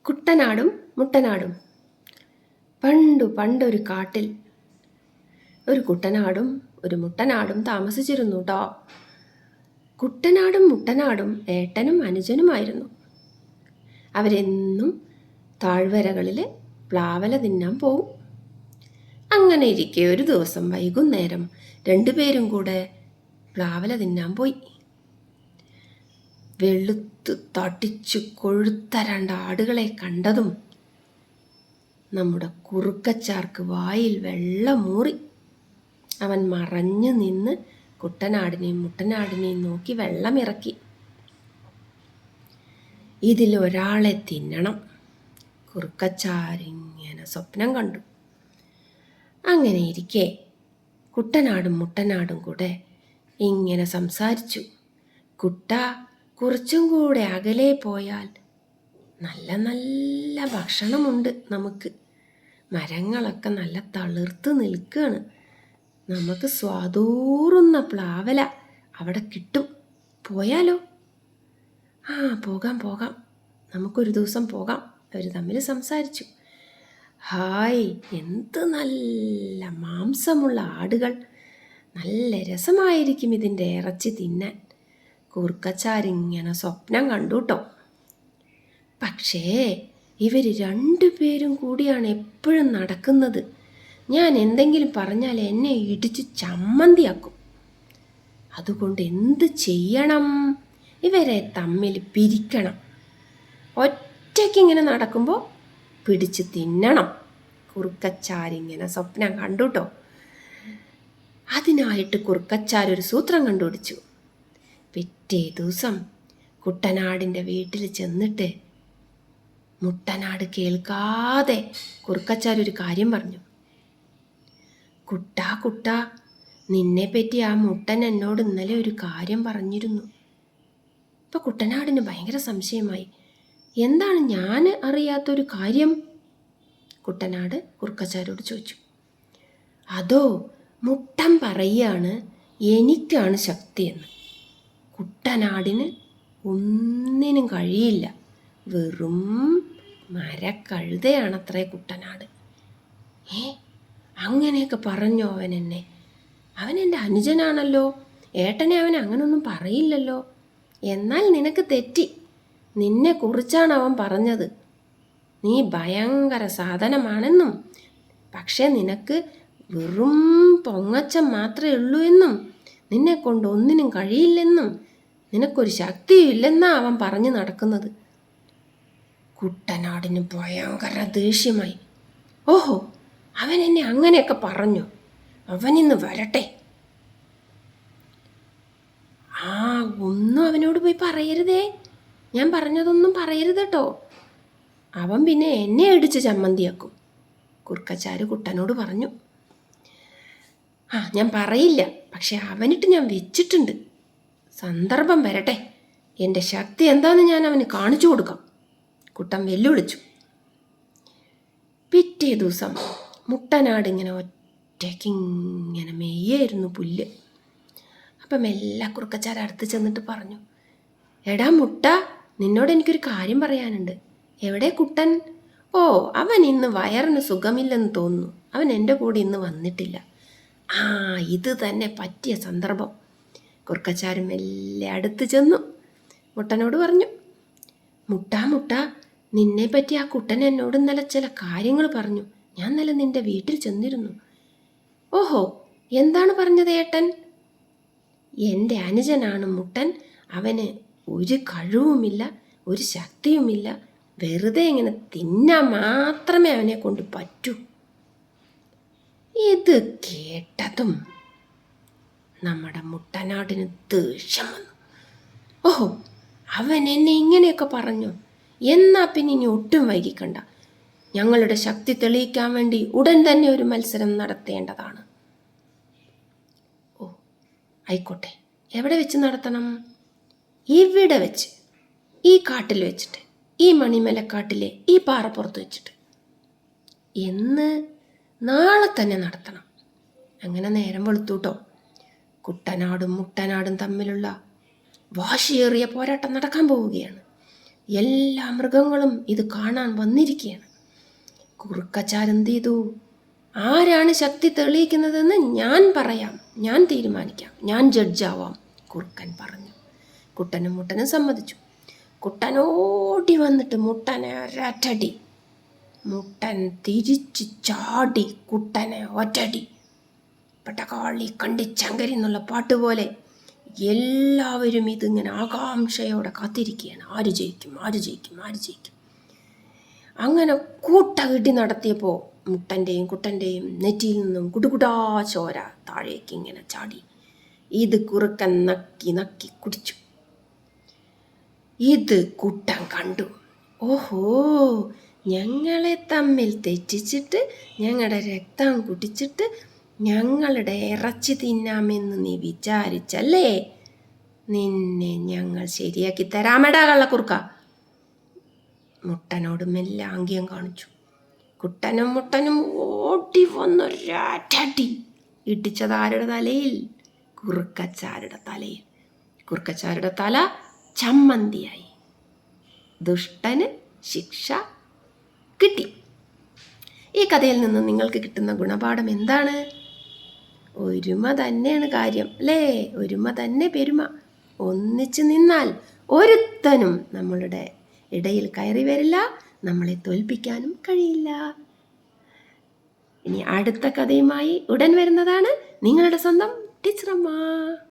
കുട്ടനാടും മുട്ടനാടും. പണ്ടൊരു കാട്ടിൽ ഒരു കുട്ടനാടും ഒരു മുട്ടനാടും താമസിച്ചിരുന്നു ട്ടോ. കുട്ടനാടും മുട്ടനാടും ഏട്ടനും അനുജനുമായിരുന്നു. അവരെന്നും താഴ്വരകളിൽ പ്ലാവല തിന്നാൻ പോവും. അങ്ങനെ ഇരിക്കെ ഒരു ദിവസം വൈകുന്നേരം രണ്ടുപേരും കൂടെ പ്ലാവല തിന്നാൻ പോയി. വെളുത്ത് തടിച്ചു കൊഴുത്ത രണ്ടാടുകളെ കണ്ടതും നമ്മുടെ കുറുക്കച്ചാർക്ക് വായിൽ വെള്ളമൂറി. അവൻ മറഞ്ഞു നിന്ന് കുട്ടനാടിനെയും മുട്ടനാടിനെയും നോക്കി വെള്ളമിറക്കി. ഇതിലൊരാളെ തിന്നണം, കുറുക്കച്ചാരിങ്ങനെ സ്വപ്നം കണ്ടു. അങ്ങനെ ഇരിക്കെ കുട്ടനാടും മുട്ടനാടും കൂടെ ഇങ്ങനെ സംസാരിച്ചു. കുട്ട, കുറച്ചും കൂടെ അകലെ പോയാൽ നല്ല നല്ല ഭക്ഷണമുണ്ട്. നമുക്ക് മരങ്ങളൊക്കെ നല്ല തളിർത്ത് നിൽക്കുകയാണ്. നമുക്ക് സ്വാദൂറുന്ന പ്ലാവല അവിടെ കിട്ടും. പോയാലോ? ആ, പോകാം, നമുക്കൊരു ദിവസം പോകാം. അവർ തമ്മിൽ സംസാരിച്ചു. ഹായ്, എന്ത് നല്ല മാംസമുള്ള ആടുകൾ! നല്ല രസമായിരിക്കും ഇതിൻ്റെ ഇറച്ചി തിന്നാൻ. കുറുക്കച്ചാരിങ്ങനെ സ്വപ്നം കണ്ടു ട്ടോ. പക്ഷേ ഇവർ രണ്ടുപേരും കൂടിയാണ് എപ്പോഴും നടക്കുന്നത്. ഞാൻ എന്തെങ്കിലും പറഞ്ഞാൽ എന്നെ ഇടിച്ച് ചമ്മന്തിയാക്കും. അതുകൊണ്ട് എന്ത് ചെയ്യണം? ഇവരെ തമ്മിൽ പിരിക്കണം. ഒറ്റയ്ക്കിങ്ങനെ നടക്കുമ്പോൾ പിടിച്ച് തിന്നണം. കുറുക്കച്ചാരിങ്ങനെ സ്വപ്നം കണ്ടു ട്ടോ. അതിനായിട്ട് കുറുക്കച്ചാരൊരു സൂത്രം കണ്ടുപിടിച്ചു. പിറ്റേ ദിവസം കുട്ടനാടിൻ്റെ വീട്ടിൽ ചെന്നിട്ട് മുട്ടനാട് കേൾക്കാതെ കുറുക്കച്ചാരൊരു കാര്യം പറഞ്ഞു. കുട്ടാ, നിന്നെപ്പറ്റി ആ മുട്ടൻ എന്നോട് ഇന്നലെ ഒരു കാര്യം പറഞ്ഞിരുന്നു. ഇപ്പം കുട്ടനാടിന് ഭയങ്കര സംശയമായി. എന്താണ് ഞാൻ അറിയാത്തൊരു കാര്യം? കുട്ടനാട് കുറുക്കച്ചാരോട് ചോദിച്ചു. അതോ, മുട്ടൻ പറയുകയാണ് എനിക്കാണ് ശക്തിയെന്ന്. കുട്ടനാടിന് ഒന്നിനും കഴിയില്ല. വെറും മരക്കഴുതയാണത്രേ കുട്ടനാട്. അങ്ങനെയൊക്കെ പറഞ്ഞോ അവൻ എന്നെ? അവൻ എൻ്റെ അനുജനാണല്ലോ. ഏട്ടനെ അവൻ അങ്ങനൊന്നും പറയില്ലല്ലോ. എന്നാൽ നിനക്ക് തെറ്റി. നിന്നെക്കുറിച്ചാണ് അവൻ പറഞ്ഞത്. നീ ഭയങ്കര സാധനമാണെന്നും പക്ഷേ നിനക്ക് വെറും പൊങ്ങച്ചം മാത്രമേ ഉള്ളൂ എന്നും നിന്നെ കൊണ്ട് ഒന്നിനും കഴിയില്ലെന്നും നിനക്കൊരു ശക്തിയും ഇല്ലെന്നാ അവൻ പറഞ്ഞു നടക്കുന്നത്. കുട്ടനാടിന് ഭയങ്കര ദേഷ്യമായി. ഓഹോ, അവൻ എന്നെ അങ്ങനെയൊക്കെ പറഞ്ഞു. അവനിന്ന് വരട്ടെ. ഒന്നും അവനോട് പോയി പറയരുതേ. ഞാൻ പറഞ്ഞതൊന്നും പറയരുത് കേട്ടോ. അവൻ പിന്നെ എന്നെ ഇടിച്ച് ചമ്മന്തിയാക്കും. കുറുക്കച്ചാര് കുട്ടനോട് പറഞ്ഞു. ഞാൻ പറയില്ല, പക്ഷെ അവനിട്ട് ഞാൻ വെച്ചിട്ടുണ്ട്. സന്ദർഭം വരട്ടെ, എൻ്റെ ശക്തി എന്താണെന്ന് ഞാൻ അവന് കാണിച്ചു കൊടുക്കാം. കുട്ടൻ വെല്ലുവിളിച്ചു. പിറ്റേ ദിവസം മുട്ടനാട് ഇങ്ങനെ ഒറ്റയ്ക്കിങ്ങനെ മെയ്യായിരുന്നു പുല്ല്. അപ്പം എല്ലാ കുറുക്കച്ചാര അടുത്ത് ചെന്നിട്ട് പറഞ്ഞു. എടാ മുട്ട, നിന്നോട് എനിക്കൊരു കാര്യം പറയാനുണ്ട്. എവിടെ കുട്ടൻ? അവൻ ഇന്ന് വയറിന് സുഖമില്ലെന്ന് തോന്നുന്നു. അവൻ എൻ്റെ കൂടെ ഇന്ന് വന്നിട്ടില്ല. ഇത് തന്നെ പറ്റിയ സന്ദർഭം. കുറുക്കച്ചാരും മെല്ലെ അടുത്ത് ചെന്നു മുട്ടനോട് പറഞ്ഞു. മുട്ട, നിന്നെ പറ്റി ആ കുട്ടൻ എന്നോട് ഇന്നലെ ചില കാര്യങ്ങൾ പറഞ്ഞു. ഞാൻ ഇന്നലെ നിൻ്റെ വീട്ടിൽ ചെന്നിരുന്നു. ഓഹോ, എന്താണ് പറഞ്ഞത് ഏട്ടൻ? എൻ്റെ അനുജനാണ് മുട്ടൻ. അവന് ഒരു കഴിവുമില്ല, ഒരു ശക്തിയുമില്ല. വെറുതെ ഇങ്ങനെ തിന്നാൻ മാത്രമേ അവനെ കൊണ്ട് പറ്റൂ. ഇത് കേട്ടതും നമ്മുടെ മുട്ടനാടിന് ദേഷ്യം വന്നു. ഓഹോ, അവൻ എന്നെ ഇങ്ങനെയൊക്കെ പറഞ്ഞു. എന്നാ പിന്നെ ഇനി ഒട്ടും വൈകിക്കണ്ട. ഞങ്ങളുടെ ശക്തി തെളിയിക്കാൻ വേണ്ടി ഉടൻ തന്നെ ഒരു മത്സരം നടത്തേണ്ടതാണ്. ആയിക്കോട്ടെ, എവിടെ വെച്ച് നടത്തണം? ഇവിടെ വെച്ച്, ഈ കാട്ടിൽ വെച്ചിട്ട്, ഈ മണിമലക്കാട്ടിലെ ഈ പാറപ്പുറത്ത് വെച്ചിട്ട്. നാളെ തന്നെ നടത്തണം. അങ്ങനെ നേരം വെളുത്തൂട്ടോ. കുട്ടനാടും മുട്ടനാടും തമ്മിലുള്ള വാശിയേറിയ പോരാട്ടം നടക്കാൻ പോവുകയാണ്. എല്ലാ മൃഗങ്ങളും ഇത് കാണാൻ വന്നിരിക്കുകയാണ്. കുറുക്കച്ചാർ എന്ത് ചെയ്തു? ആരാണ് ശക്തി തെളിയിക്കുന്നതെന്ന് ഞാൻ പറയാം, ഞാൻ തീരുമാനിക്കാം, ഞാൻ ജഡ്ജാവാം, കുറുക്കൻ പറഞ്ഞു. കുട്ടനും മുട്ടനും സമ്മതിച്ചു. കുട്ടൻ ഓടി വന്നിട്ട് മുട്ടനെ ഒരറ്റടി. മുട്ടൻ തിരിച്ച് ചാടി കുട്ടനെ ഒറ്റടി. പട്ടക്കാളി കണ്ടിച്ചങ്കരി എന്നുള്ള പാട്ട് പോലെ എല്ലാവരും ഇതിങ്ങനെ ആകാംക്ഷയോടെ കാത്തിരിക്കുകയാണ്. ആര് ജയിക്കും, ആര് ജയിക്കും, ആര് ജയിക്കും. അങ്ങനെ കൂട്ടകിടി നടത്തിയപ്പോൾ മുട്ടൻ്റെയും കുട്ടൻ്റെയും നെറ്റിയിൽ നിന്നും കുടുകുടാ ചോര താഴേക്ക് ഇങ്ങനെ ചാടി. ഇത് കുറുക്കൻ നക്കി നക്കി കുടിച്ചു. ഇത് കുട്ടൻ കണ്ടു. ഓഹോ, ഞങ്ങളെ തമ്മിൽ തെറ്റിച്ചിട്ട് ഞങ്ങളുടെ രക്തം കുടിച്ചിട്ട് ഞങ്ങളുടെ ഇറച്ചി തിന്നാമെന്ന് നീ വിചാരിച്ചല്ലേ? നിന്നെ ഞങ്ങൾ ശരിയാക്കി തരാമെടാ കള്ളക്കുറുക്ക. മുട്ടനോട് മെല്ലെ ആംഗ്യം കാണിച്ചു. കുട്ടനും മുട്ടനും ഓടി വന്നൊരടി. ഇടിച്ചത് ആരുടെ തലയിൽ? കുറുക്കച്ചാരുടെ തലയിൽ. കുറുക്കച്ചാരുടെ തല ചമ്മന്തിയായി. ദുഷ്ടന് ശിക്ഷ കിട്ടി. ഈ കഥയിൽ നിന്ന് നിങ്ങൾക്ക് കിട്ടുന്ന ഗുണപാഠം എന്താണ്? ഒരുമ തന്നെയാണ് കാര്യം, അല്ലേ? ഒരുമ തന്നെ പെരുമ. ഒന്നിച്ചു നിന്നാൽ ഒരുത്തനും നമ്മളുടെ ഇടയിൽ കയറി വരില്ല, നമ്മളെ തോൽപ്പിക്കാനും കഴിയില്ല. ഇനി അടുത്ത കഥയുമായി ഉടൻ വരുന്നതാണ് നിങ്ങളുടെ സ്വന്തം ടീച്ചറമ്മ.